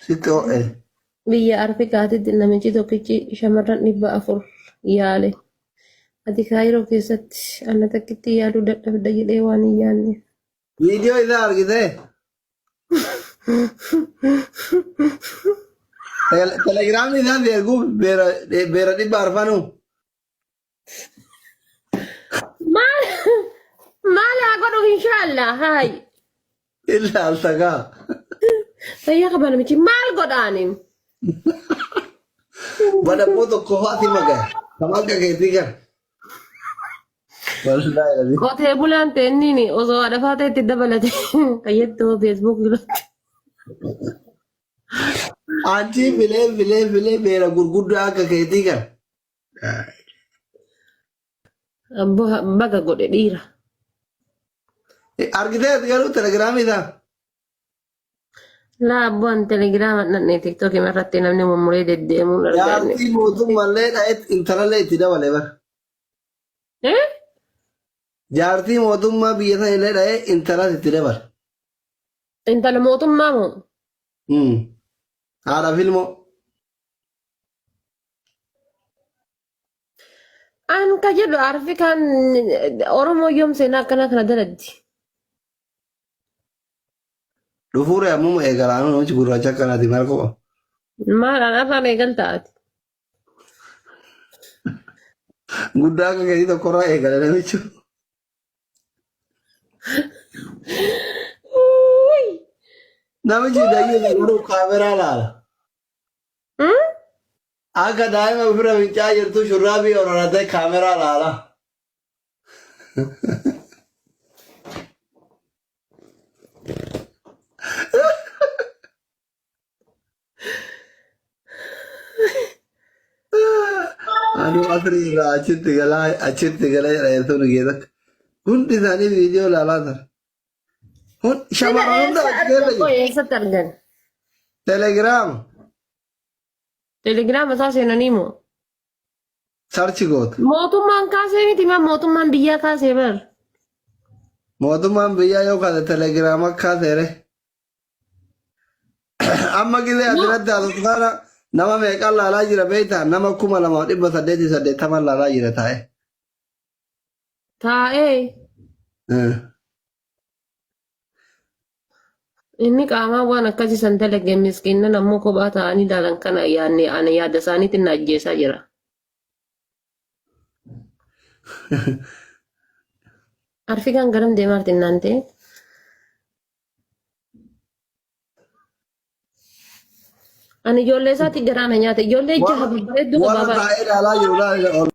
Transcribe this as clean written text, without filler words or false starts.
Sitti ho'e. Biyya Afrikaatitti namichi tokkichi shamarran 400 yaale. Ati Kaayiroo keessatti ana takkitti yaaluu dadhabda jedhee waan hin yaadne. Viidiyoo isaa argitee? Telegiraamni isaan erguu beera dhibba arfanuu. Maal haa godhu inshaallah haay. Ilaalta gaa. Fayyaa qaba namichi maal godhaanin? Badhaphoo tokko ho'ati magaa. Kamaagga keetii gara. Wallaahi. Qotee bulaan ta'inni osoo haadha faata itti dabalate fayyaduu feesbuuk irratti. Anti filee beera gurguddaa akka keetii gara. Baga godhe dhiira. Argitee garuu telegiraamii isaa. Laa abbaan telegiraama dhannee tiktookii irratti namni mummuree deddeemuun argaanne. Jaartii mootummallee dha'eet intalallee itti dabale bara. Jaartii mootummaa biyya sana illee dha'ee intalas itti dabale. Intala mootummaa moo? Haadha filmoo. An ka jedhu Afrikaan Oromoo yoom seenaa akkana kana dalagdi. Dhufuure ammuma eegalaanu namichi gurraacha akkanaati maal qofa. Maalaan afaan eegal taati. Guddaa akka keetii tokkorraa eegale namichi. Namichi dayyee godhu kaameraa laala. Akka daa'ima ofirra fincaa jirtu shurraabii ororatee kaameraa laala. Anuu asrii irraa achitti galaa jedha nu geessatti. Hundi isaanii viidiyoo laalaa tura. Shamarran hunda Eessatti argan? telegiraama Telegiraama isaa seenanii moo? sarchi goota. Mootummaan kaasee miti maa mootummaan biyyaa kaasee bar. Mootummaan biyyaa yoo kaase telegiraama kaaseere. Amma gisee asirratti haasoftu kana nama meeqaan laalaa jira beektaa nama 2880 laalaa jira taa'e. Taa'ee inni qaamaa waan akkasii san dalagee miskiinnan ammoo kophaa ta'anii ilaalan kana yaadne ana yaada isaaniitti na ajjeesaa jira. Arfikaan garam deemaa jirti naan ta'e? Ani ijoollee isaatti garaana nyaata. Ijoollee jaha babbareedduu warra gabaabaa. taa'ee laalaa jiru